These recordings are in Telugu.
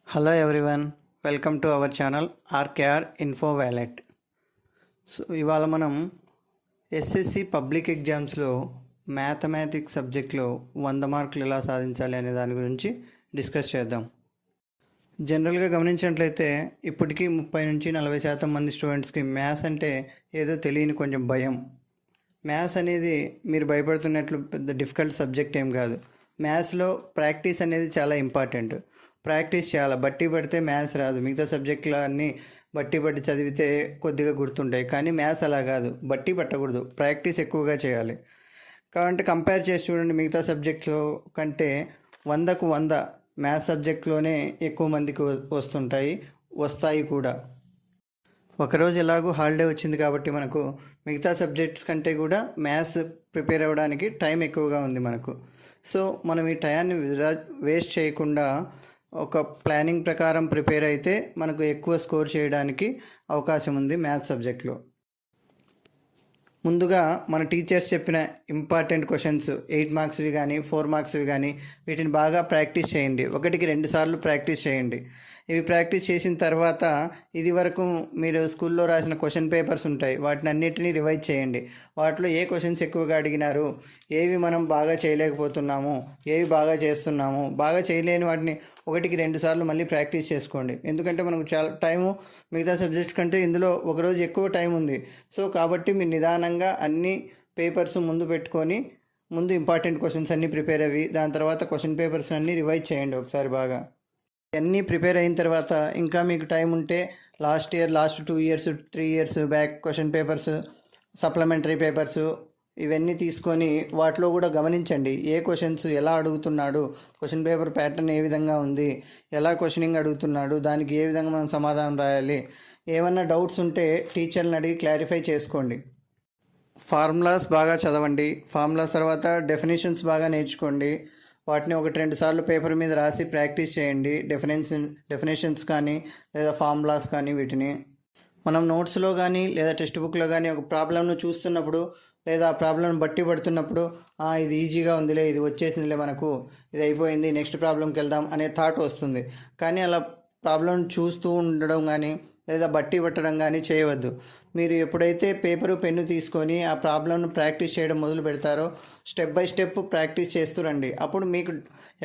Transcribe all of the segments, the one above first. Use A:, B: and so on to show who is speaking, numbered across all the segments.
A: Hello everyone, welcome to our channel RKR info wallet. So ఇవాళ మనం ఎస్ఎస్సి పబ్లిక్ ఎగ్జామ్స్లో మ్యాథమెటిక్స్ సబ్జెక్ట్లో 100 మార్కులు ఎలా సాధించాలి అనే దాని గురించి డిస్కస్ చేద్దాం. జనరల్గా గమనించినట్లయితే ఇప్పటికీ 30-40% మంది స్టూడెంట్స్కి మ్యాథ్స్ అంటే ఏదో తెలియని కొంచెం భయం. మ్యాథ్స్ అనేది మీరు భయపడుతున్నట్లు పెద్ద డిఫికల్ట్ సబ్జెక్ట్ ఏం కాదు. మ్యాథ్స్లో ప్రాక్టీస్ అనేది చాలా ఇంపార్టెంట్. ప్రాక్టీస్ చేయాలి. బట్టి పడితే మ్యాథ్స్ రాదు. మిగతా సబ్జెక్టులు అన్నీ బట్టి పట్టి చదివితే కొద్దిగా గుర్తుంటాయి, కానీ మ్యాథ్స్ అలా కాదు. బట్టి పట్టకూడదు, ప్రాక్టీస్ ఎక్కువగా చేయాలి. కాబట్టి కంపేర్ చేసి చూడండి, మిగతా సబ్జెక్టులో కంటే 100కు 100 మ్యాథ్స్ సబ్జెక్ట్లోనే ఎక్కువ మందికి వస్తాయి కూడా. ఒకరోజు ఎలాగో హాలిడే వచ్చింది కాబట్టి మనకు మిగతా సబ్జెక్ట్స్ కంటే కూడా మ్యాథ్స్ ప్రిపేర్ అవ్వడానికి టైం ఎక్కువగా ఉంది మనకు. సో మనం ఈ టయాన్ని వేస్ట్ చేయకుండా ఒక ప్లానింగ్ ప్రకారం ప్రిపేర్ అయితే మనకు ఎక్కువ స్కోర్ చేయడానికి అవకాశం ఉంది మ్యాథ్స్ సబ్జెక్ట్లో. ముందుగా మన టీచర్స్ చెప్పిన ఇంపార్టెంట్ క్వశ్చన్స్ 8 మార్క్స్వి కానీ 4 మార్క్స్వి కానీ వీటిని బాగా ప్రాక్టీస్ చేయండి. 1-2 సార్లు ప్రాక్టీస్ చేయండి. ఇవి ప్రాక్టీస్ చేసిన తర్వాత ఇది వరకు మీరు స్కూల్లో రాసిన క్వశ్చన్ పేపర్స్ ఉంటాయి, వాటిని అన్నిటినీ రివైజ్ చేయండి. వాటిలో ఏ క్వశ్చన్స్ ఎక్కువగా అడిగినారు, ఏవి మనం బాగా చేయలేకపోతున్నాము, ఏవి బాగా చేస్తున్నాము, బాగా చేయలేని వాటిని 1-2 సార్లు మళ్ళీ ప్రాక్టీస్ చేసుకోండి. ఎందుకంటే మనకు చాలా టైము మిగతా సబ్జెక్ట్స్ కంటే ఇందులో ఒకరోజు ఎక్కువ టైం ఉంది. సో కాబట్టి మీరు నిదానంగా అన్ని పేపర్స్ ముందు పెట్టుకొని ముందు ఇంపార్టెంట్ క్వశ్చన్స్ అన్నీ ప్రిపేర్ అవి, దాని తర్వాత క్వశ్చన్ పేపర్స్ అన్నీ రివైజ్ చేయండి ఒకసారి బాగా. అన్నీ ప్రిపేర్ అయిన తర్వాత ఇంకా మీకు టైం ఉంటే last 2 years 3 years back question papers, supplementary papers ఇవన్నీ తీసుకొని వాటిలో కూడా గమనించండి ఏ క్వశ్చన్స్ ఎలా అడుగుతున్నాడు, క్వశ్చన్ పేపర్ ప్యాటర్న్ ఏ విధంగా ఉంది, ఎలా క్వశ్చనింగ్ అడుగుతున్నాడు, దానికి ఏ విధంగా మనం సమాధానం రాయాలి. ఏమన్నా డౌట్స్ ఉంటే టీచర్ని అడిగి క్లారిఫై చేసుకోండి. ఫార్ములాస్ బాగా చదవండి. ఫార్ములాస్ తర్వాత డెఫినేషన్స్ బాగా నేర్చుకోండి. వాటిని 1-2 సార్లు పేపర్ మీద రాసి ప్రాక్టీస్ చేయండి. డెఫినేషన్స్ కానీ లేదా ఫార్ములాస్ కానీ వీటిని మనం నోట్స్లో కానీ లేదా టెక్స్ట్ బుక్లో కానీ ఒక ప్రాబ్లంను చూస్తున్నప్పుడు లేదా ఆ ప్రాబ్లం బట్టి పడుతున్నప్పుడు ఇది ఈజీగా ఉందిలే, ఇది వచ్చేసిందిలే, మనకు ఇది అయిపోయింది, నెక్స్ట్ ప్రాబ్లంకి వెళ్దాం అనే థాట్ వస్తుంది. కానీ అలా ప్రాబ్లం చూస్తూ ఉండడం కానీ లేదా బట్టి పట్టడం కానీ చేయవద్దు. మీరు ఎప్పుడైతే పేపరు పెన్ను తీసుకొని ఆ ప్రాబ్లంను ప్రాక్టీస్ చేయడం మొదలు పెడతారో స్టెప్ బై స్టెప్ ప్రాక్టీస్ చేస్తూ రండి. అప్పుడు మీకు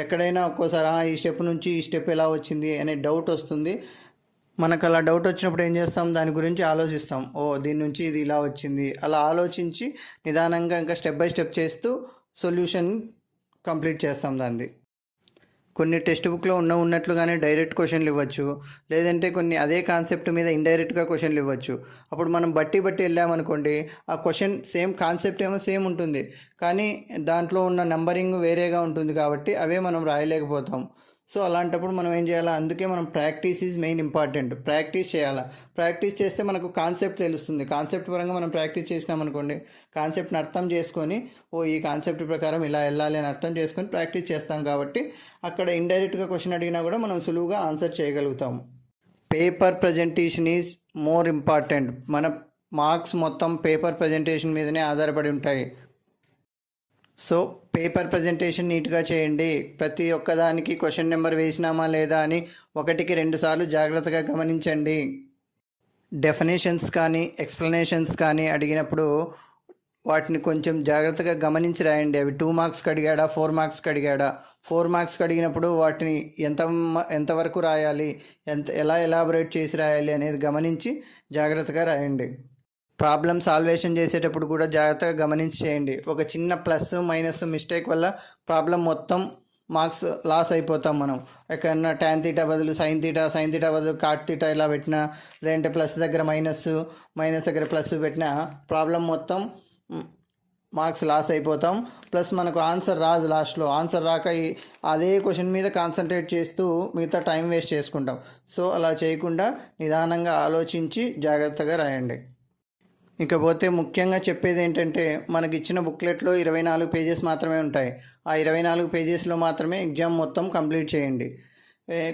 A: ఎక్కడైనా ఒక్కోసారి ఈ స్టెప్ నుంచి ఈ స్టెప్ ఎలా వచ్చింది అనే డౌట్ వస్తుంది. మనకు అలా డౌట్ వచ్చినప్పుడు ఏం చేస్తాం, దాని గురించి ఆలోచిస్తాం. దీని నుంచి ఇది ఇలా వచ్చింది, అలా ఆలోచించి నిదానంగా ఇంకా స్టెప్ బై స్టెప్ చేస్తూ సొల్యూషన్ కంప్లీట్ చేస్తాం దాన్ని. కొన్ని టెక్స్ట్ బుక్లో ఉన్నట్లుగానే డైరెక్ట్ క్వశ్చన్లు ఇవ్వచ్చు, లేదంటే కొన్ని అదే కాన్సెప్ట్ మీద ఇండైరెక్ట్గా క్వశ్చన్లు ఇవ్వచ్చు. అప్పుడు మనం బట్టి వెళ్ళామనుకోండి, ఆ క్వశ్చన్ సేమ్ కాన్సెప్ట్ ఏమో సేమ్ ఉంటుంది, కానీ దాంట్లో ఉన్న నంబరింగ్ వేరేగా ఉంటుంది కాబట్టి అవే మనం రాయలేకపోతాం. సో అలాంటప్పుడు మనం ఏం చేయాలి, అందుకే మనం practice is main important. Practice చేయాలి. ప్రాక్టీస్ చేస్తే మనకు కాన్సెప్ట్ తెలుస్తుంది. కాన్సెప్ట్ పరంగా మనం ప్రాక్టీస్ చేసినామనుకోండి, కాన్సెప్ట్ని అర్థం చేసుకొని ఈ కాన్సెప్ట్ ప్రకారం ఇలా వెళ్ళాలి అని అర్థం చేసుకొని ప్రాక్టీస్ చేస్తాం కాబట్టి అక్కడ ఇండైరెక్ట్గా క్వశ్చన్ అడిగినా కూడా మనం సులువుగా ఆన్సర్ చేయగలుగుతాం. Paper presentation is more important. మన మార్క్స్ మొత్తం పేపర్ ప్రజెంటేషన్ మీదనే ఆధారపడి ఉంటాయి. సో పేపర్ ప్రజెంటేషన్ నీట్గా చేయండి. ప్రతి ఒక్కదానికి క్వశ్చన్ నెంబర్ వేసినామా లేదా అని 1-2 సార్లు జాగ్రత్తగా గమనించండి. డెఫినేషన్స్ కానీ ఎక్స్ప్లెనేషన్స్ కానీ అడిగినప్పుడు వాటిని కొంచెం జాగ్రత్తగా గమనించి రాయండి. అవి 2 మార్క్స్కి అడిగాడా 4 మార్క్స్కి అడిగాడా. 4 మార్క్స్కి అడిగినప్పుడు వాటిని ఎంతవరకు రాయాలి, ఎలా ఎలాబొరేట్ చేసి రాయాలి అనేది గమనించి జాగ్రత్తగా రాయండి. ప్రాబ్లమ్ సాల్వేషన్ చేసేటప్పుడు కూడా జాగ్రత్తగా గమనించి చేయండి. ఒక చిన్న ప్లస్ మైనస్ మిస్టేక్ వల్ల ప్రాబ్లం మొత్తం మార్క్స్ లాస్ అయిపోతాం మనం. ఎక్కడన్నా tan θ బదులు sin θ బదులు cot θ ఇలా పెట్టినా, లేదంటే ప్లస్ దగ్గర మైనస్ దగ్గర ప్లస్ పెట్టినా ప్రాబ్లం మొత్తం మార్క్స్ లాస్ అయిపోతాం. ప్లస్ మనకు ఆన్సర్ రాదు. లాస్ట్లో ఆన్సర్ రాక అదే క్వశ్చన్ మీద కాన్సన్ట్రేట్ చేస్తూ మిగతా టైం వేస్ట్ చేసుకుంటాం. సో అలా చేయకుండా నిదానంగా ఆలోచించి జాగ్రత్తగా రాయండి. ఇకపోతే ముఖ్యంగా చెప్పేది ఏంటంటే, మనకి ఇచ్చిన బుక్లెట్లో 24 పేజెస్ మాత్రమే ఉంటాయి. ఆ 24 పేజెస్లో మాత్రమే ఎగ్జామ్ మొత్తం కంప్లీట్ చేయండి.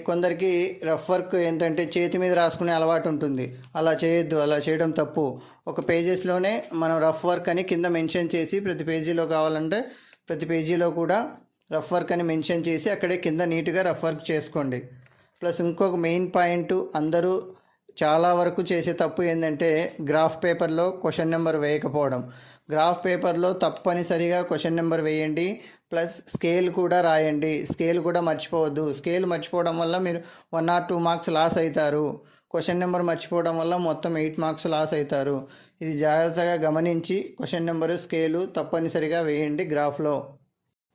A: కొందరికి రఫ్ వర్క్ ఏంటంటే చేతి మీద రాసుకునే అలవాటు ఉంటుంది. అలా చేయొద్దు, అలా చేయడం తప్పు. ఒక పేజెస్లోనే మనం రఫ్ వర్క్ అని కింద మెన్షన్ చేసి ప్రతి పేజీలో కావాలంటే ప్రతి పేజీలో కూడా రఫ్ వర్క్ అని మెన్షన్ చేసి అక్కడే కింద నీట్గా రఫ్ వర్క్ చేసుకోండి. ప్లస్ ఇంకొక మెయిన్ పాయింట్, అందరూ చాలా వరకు చేసే తప్పు ఏంటంటే గ్రాఫ్ పేపర్లో క్వశ్చన్ నెంబర్ వేయకపోవడం. గ్రాఫ్ పేపర్లో తప్పనిసరిగా క్వశ్చన్ నెంబర్ వేయండి, ప్లస్ స్కేల్ కూడా రాయండి. స్కేల్ కూడా మర్చిపోవద్దు. స్కేల్ మర్చిపోవడం వల్ల మీరు 1 or 2 మార్క్స్ లాస్ అవుతారు. క్వశ్చన్ నెంబర్ మర్చిపోవడం వల్ల మొత్తం 8 మార్క్స్ లాస్ అవుతారు. ఇది జాగ్రత్తగా గమనించి క్వశ్చన్ నెంబరు, స్కేలు తప్పనిసరిగా వేయండి గ్రాఫ్లో.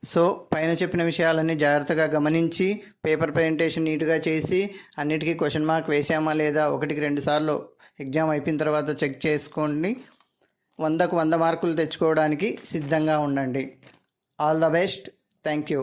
A: సో పైన చెప్పిన విషయాలన్నీ జాగ్రత్తగా గమనించి పేపర్ ప్రజెంటేషన్ నీట్గా చేసి అన్నిటికీ క్వశ్చన్ మార్క్ వేసామా లేదా 1కి 2 సార్లు ఎగ్జామ్ అయిపోయిన తర్వాత చెక్ చేసుకోండి. 100కు 100 మార్కులు తెచ్చుకోవడానికి సిద్ధంగా ఉండండి. All the best. Thank you.